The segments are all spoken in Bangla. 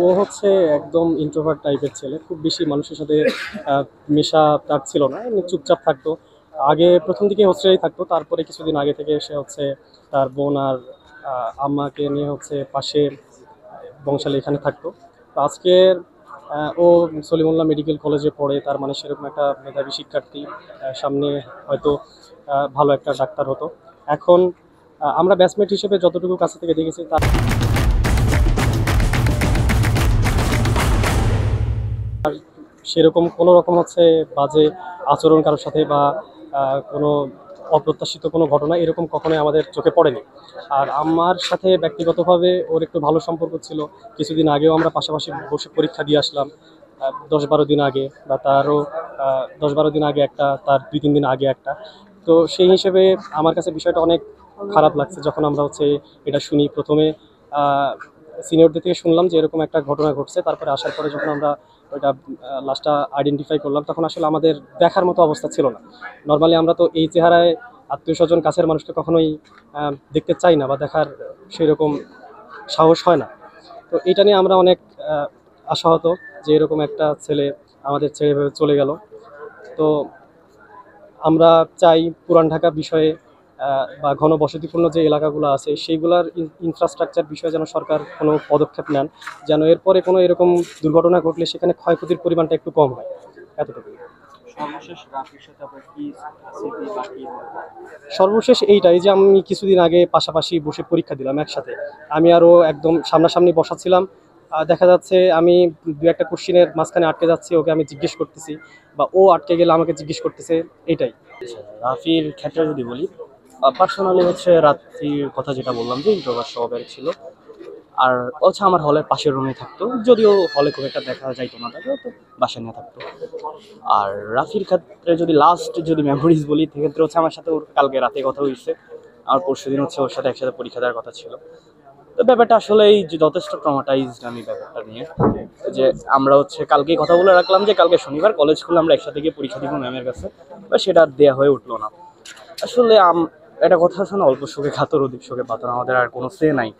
ও হচ্ছে একদম ইন্ট্রোভার্ট টাইপের ছেলে, খুব বেশি মানুষের সাথে মেশা তার ছিল না, এমনি চুপচাপ থাকতো। আগে প্রথম দিকে হোস্টেলেই থাকতো, তারপরে কিছুদিন আগে থেকে সে হচ্ছে তার বোন আর আম্মাকে নিয়ে হচ্ছে পাশে বংশালে এখানে থাকতো। তো আজকে ও সলিমুল্লাহ মেডিকেল কলেজে পড়ে, তার মানে সেরকম একটা মেধাবী শিক্ষার্থী, সামনে হয়তো ভালো একটা ডাক্তার হতো। এখন আমরা ব্যাচমেট হিসেবে যতটুকু কাছে থেকে দেখেছি তার সেরকম কোনো রকম হচ্ছে বাজে আচরণ কারোর সাথে বা কোনো অপ্রত্যাশিত কোনো ঘটনা এরকম কখনোই আমাদের চোখে পড়েনি। আর আমার সাথে ব্যক্তিগতভাবে ওর একটু ভালো সম্পর্ক ছিল। কিছুদিন আগেও আমরা পাশাপাশি বসে পরীক্ষা দিয়ে আসলাম, 10-12 দিন আগে, বা তারও 10-12 দিন আগে একটা, তার 2-3 দিন আগে একটা। তো সেই হিসেবে আমার কাছে বিষয়টা অনেক খারাপ লাগছে যখন আমরা হচ্ছে এটা শুনি। প্রথমে সিনিয়রদের থেকে শুনলাম যে এরকম একটা ঘটনা ঘটছে, তারপরে আসার পরে যখন আমরা ওইটা লাশটা আইডেন্টিফাই করলাম, তখন আসলে আমাদের দেখার মতো অবস্থা ছিল না। নর্মালি আমরা তো এই চেহারায় আত্মীয় স্বজন কাছের মানুষকে কখনোই দেখতে চাই না বা দেখার সেই রকম সাহস হয় না। তো এটা নিয়ে আমরা অনেক আশাহত যে এরকম একটা ছেলে আমাদের ছেড়ে এভাবে চলে গেল। তো আমরা চাই পুরান ঢাকা বিষয়ে বা ঘনবসতিপূর্ণ যে এলাকাগুলো আছে সেইগুলোর ইনফ্রাস্ট্রাকচার বিষয়ে যেন সরকার কোনো পদক্ষেপ নেন, যেন এরপরে কোনো এরকম দুর্ঘটনা ঘটলে সেখানে ক্ষয়ক্ষতির পরিমাণটা একটু কম হয়। এতটুকু। সর্বশেষ রাফির সাথে আপনার কি স্মৃতি বা কি সর্বশেষ এইটাই যে আমি কিছুদিন আগে পাশাপাশি বসে পরীক্ষা দিলাম একসাথে, আমি আরও একদম সামনাসামনি বসা ছিলাম। দেখা যাচ্ছে আমি দু একটা কোশ্চিনের মাঝখানে আটকে যাচ্ছি, ওকে আমি জিজ্ঞেস করতেছি, বা ও আটকে গেলে আমাকে জিজ্ঞেস করতেছে, এটাই। রাফির ক্ষেত্রে যদি বলি, পার্সোনালি হচ্ছে রাত্রির কথা যেটা বললাম যে ইন্ট্রোভার্ট স্বভাবের ছিল। আর হচ্ছে আমার হলের পাশের রুমে থাকতো, যদিও হলে খুব একটা দেখা যাইতো না তাকে, তো বাসায় নিয়ে থাকতো। আর রাফির ক্ষেত্রে যদি লাস্ট যদি মেমোরিজ বলি, সেক্ষেত্রে হচ্ছে আমার সাথে ওর কালকে রাতে কথা হয়েছে। আমার পরশুদিন হচ্ছে ওর সাথে একসাথে পরীক্ষা দেওয়ার কথা ছিল। তো ব্যাপারটা আসলে এই যে যথেষ্ট ট্রমাটাইজড আমি ব্যাপারটা নিয়ে, যে আমরা হচ্ছে কালকেই কথা বলে রাখলাম যে কালকে শনিবার কলেজ খুলে আমরা একসাথে গিয়ে পরীক্ষা দিব ম্যামের কাছে, বা সেটা আর দেওয়া হয়ে উঠলো না। আসলে একটা কথা আছে না, অল্প সুখে খাতর অধিক সুখে পাথর, আমাদের আর কোনো সে নাই।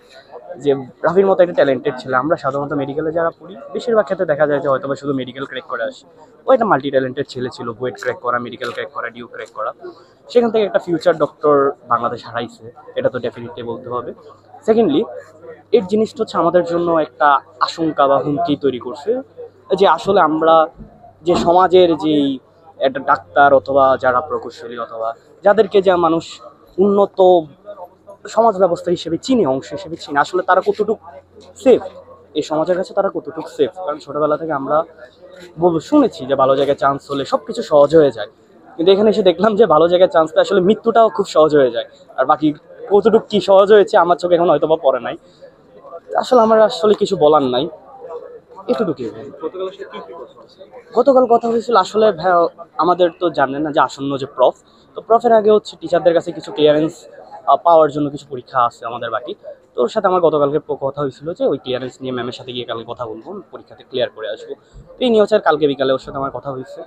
যে রাফির মতো একটা ট্যালেন্টেড ছেলে, আমরা সাধারণত মেডিকেলে যারা পড়ি বেশিরভাগ ক্ষেত্রে দেখা যায় যে হয়তো বা শুধু মেডিকেল ক্র্যাক করে আসে। ও একটা মাল্টি ট্যালেন্টেড ছেলে ছিল, বুয়েট ক্র্যাক করা, মেডিকেল ক্র্যাক করা, ডিউ ক্র্যাক করা, সেখান থেকে একটা ফিউচার ডক্টর বাংলাদেশ হারাইছে, এটা তো ডেফিনেটলি বলতে হবে। সেকেন্ডলি, এর জিনিসটা হচ্ছে আমাদের জন্য একটা আশঙ্কা বা হুমকি তৈরি করছে, যে আসলে আমরা যে সমাজের যেই একটা ডাক্তার অথবা যারা প্রকৌশলী অথবা যাদেরকে যা মানুষ উন্নত সমাজ ব্যবস্থা হিসেবে চিনে, অংশ হিসেবে চিনে, আসলে তারা কতটুকু সেফ এই সমাজের কাছে, তারা কতটুকু সেফ। কারণ ছোটবেলা থেকে আমরা শুনেছি যে ভালো জায়গায় চান্স হলে সবকিছু সহজ হয়ে যায়, কিন্তু এখানে এসে দেখলাম যে ভালো জায়গায় চান্স পেয়ে আসলে মৃত্যুটাও খুব সহজ হয়ে যায়। আর বাকি কতটুকু কি সহজ হয়েছে আমার চোখে এখন হয়তো বা পড়ে নাই। আসলে আমার আসলে কিছু বলার নাই, এতটুকুই। গতকাল কথা হয়েছিল আসলে আমাদের তো জানেন না যে আসন্ন যে প্রফ, তো প্রফের আগে হচ্ছে টিচারদের কাছে কিছু ক্লিয়ারেন্স পাওয়ার জন্য কিছু পরীক্ষা আছে আমাদের বাকি। তো ওর সাথে আমার গতকালকে কথা হয়েছিল যে ওই ক্লিয়ারেন্স নিয়ে ম্যামের সাথে গিয়ে কালকে কথা বলবো, পরীক্ষাতে ক্লিয়ার করে আসবো। তো এই নিয়ে হচ্ছে আর কালকে বিকালে ওর সাথে আমার কথা হয়েছে।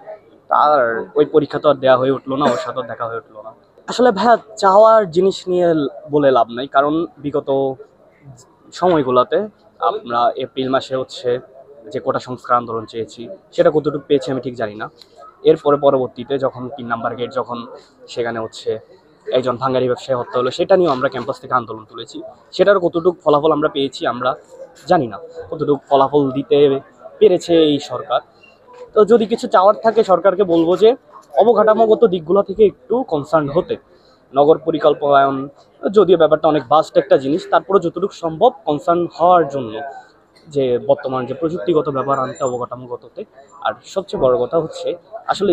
আর ওই পরীক্ষা তো আর দেওয়া হয়ে উঠলো না, ওর সাথেও দেখা হয়ে উঠলো না। আসলে ভাইয়া চাওয়ার জিনিস নিয়ে বলে লাভ নাই, কারণ বিগত সময়গুলোতে আমরা এপ্রিল মাসে হচ্ছে যে কোটা সংস্কার আন্দোলন চেয়েছি, সেটা কতটুকু পেয়েছি আমি ঠিক জানি না। এরপরে পরবর্তীতে যখন 3 নাম্বার গেট, যখন সেখানে হচ্ছে একজন ভাঙ্গারি ব্যবসায়ী হত্যা হলো, সেটা নিয়েও আমরা ক্যাম্পাস থেকে আন্দোলন তুলেছি। সেটার কতটুকু ফলাফল আমরা পেয়েছি আমরা জানি না, কতটুকু ফলাফল দিতে পেরেছে এই সরকার। তো যদি কিছু চাওয়ার থাকে সরকারকে বলবো যে অবকাঠামোগত দিকগুলো থেকে একটু কনসার্ন হতে। নগর পরিকল্পনায়ন যদিও ব্যাপারটা অনেক বাস্ট একটা জিনিস, তারপরে যতটুকু সম্ভব কনসার্ন হওয়ার জন্য, যে বর্তমান যে প্রযুক্তিগত ব্যবহার আনতে অবকাঠামোগততে। আর সবচেয়ে বড় কথা হচ্ছে আসলে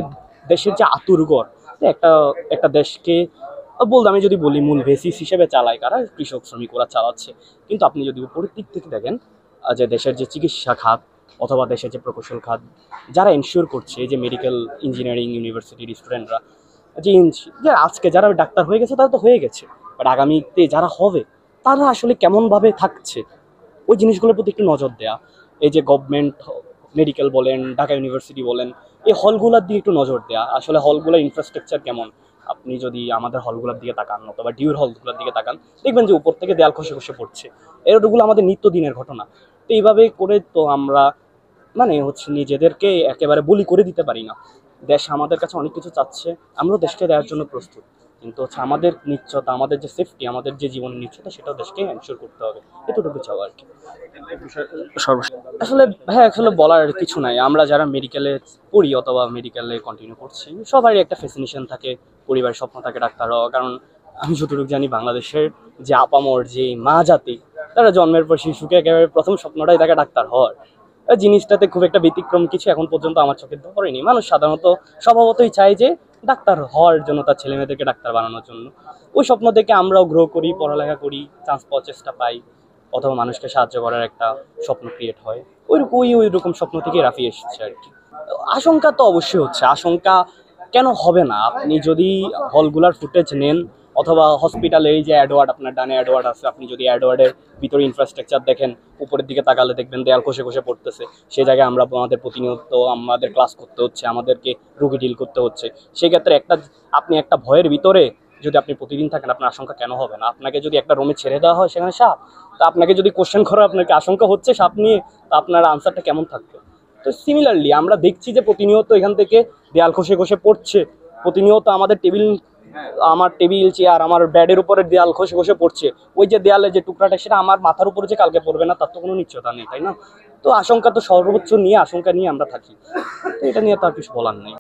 দেশের যে আতুরঘর, একটা একটা দেশকে বলতে আমি যদি বলি মূল বেসিস হিসেবে চালায় কারা, কৃষক শ্রমিক ওরা চালাচ্ছে। কিন্তু আপনি যদি উপরের দিক থেকে দেখেন, যে দেশের যে চিকিৎসা খাত অথবা দেশের যে প্রকৌশল খাত, যারা এনশিওর করছে, যে মেডিকেল ইঞ্জিনিয়ারিং ইউনিভার্সিটির স্টুডেন্টরা, যে আজকে যারা ডাক্তার হয়ে গেছে তারা তো হয়ে গেছে, বাট আগামীতে যারা হবে তারা আসলে কেমনভাবে থাকছে, ওই জিনিসগুলোর প্রতি একটু নজর দেয়া। এই যে গভর্নমেন্ট মেডিকেল বলেন, ঢাকা ইউনিভার্সিটি বলেন, এই হলগুলোর দিকে একটু নজর দেয়া। আসলে হলগুলোর ইনফ্রাস্ট্রাকচার কেমন, আপনি যদি আমাদের হলগুলোর দিকে তাকান অথবা ডিউর হলগুলোর দিকে তাকান, দেখবেন যে উপর থেকে দেয়াল খসে খসে পড়ছে। এরগুলো আমাদের নিত্যদিনের ঘটনা। তো এইভাবে করে তো আমরা মানে হচ্ছে নিজেদেরকে একেবারে বলি করে দিতে পারি না। দেশ আমাদের কাছে অনেক কিছু চাচ্ছে, আমরাও দেশকে দেওয়ার জন্য প্রস্তুত, কিন্তু হচ্ছে আমাদের নিশ্চয়তা, আমাদের যে সেফটি, আমাদের যে জীবনের নিশ্চয়তা, সেটাও দেশকে এনশিওর করতে হবে। এতটুকু চাও আর কি। সর্বশেষ আসলে ভাই আসলে বলার কিছু নাই, আমরা যারা মেডিকেলে পড়ি অথবা মেডিকেলে কন্টিনিউ করছি সবারই একটা ফ্যাসিনেশন থাকে, পরিবারের স্বপ্ন থাকে ডাক্তার হওয়া। কারণ আমি যতটুকু জানি বাংলাদেশের যে আপামর যে মা জাতি, তারা জন্মের পর শিশুকে একেবারে প্রথম স্বপ্নটাই থাকে ডাক্তার হওয়ার। এই জিনিসটাতে খুব একটা ব্যতিক্রম কিছু এখন পর্যন্ত আমার চোখে পড়েনি। মানুষ সাধারণত স্বভাবতই চায় যে ডাক্তার হওয়ার জন্য, তার ছেলে মেয়েদেরকে ডাক্তার বানানোর জন্য। ওই স্বপ্ন থেকে আমরাও গ্রো করি, পড়ালেখা করি, চান্স পাওয়ার চেষ্টা পাই, অথবা মানুষকে সাহায্য করার একটা স্বপ্ন ক্রিয়েট হয়। ওই রকম স্বপ্ন থেকে রাফি এসেছে আর কি। আশঙ্কা তো অবশ্যই হচ্ছে, আশঙ্কা কেন হবে না? আপনি যদি হলগুলার ফুটেজ নেন অথবা হসপিটালের এই যে অ্যাডওয়ার্ড, আপনার ডানে অ্যাডওয়ার্ড আছে, আপনি যদি অ্যাডওয়ার্ডের ভিতরে ইনফ্রাস্ট্রাকচার দেখেন, উপরের দিকে তাকালে দেখবেন দেয়াল খসে খসে পড়তেছে। সেই জায়গায় আমরা আমাদের প্রতিনিয়ত আমাদের ক্লাস করতে হচ্ছে, আমাদেরকে রুগী ডিল করতে হচ্ছে। সেক্ষেত্রে আপনি একটা ভয়ের ভিতরে যদি আপনি প্রতিদিন থাকেন, আপনার আশঙ্কা কেন হবে না? আপনাকে যদি একটা রুমে ছেড়ে দেওয়া হয়, সেখানে সাপ, তা আপনাকে যদি কোশ্চেন করা আপনাকে আশঙ্কা হচ্ছে সাপ নিয়ে, তা আপনার আনসারটা কেমন থাকবে? তো সিমিলারলি আমরা দেখছি যে প্রতিনিয়ত এখান থেকে দেয়াল খসে খসে পড়ছে, প্রতিনিয়ত আমার টেবিল চেয়ার, আমার বেডের উপরে দেয়াল খসে খসে পড়ছে। ওই যে দেয়ালের যে টুকরাটা, সেটা আমার মাথার উপরে যে কালকে পড়বে না তার তো কোনো নিশ্চয়তা নেই, তাই না? তো আশঙ্কা তো সর্বোচ্চ নিয়ে, আশঙ্কা নিয়ে আমরা থাকি। তো এটা নিয়ে তো আর কিছু বলার নেই।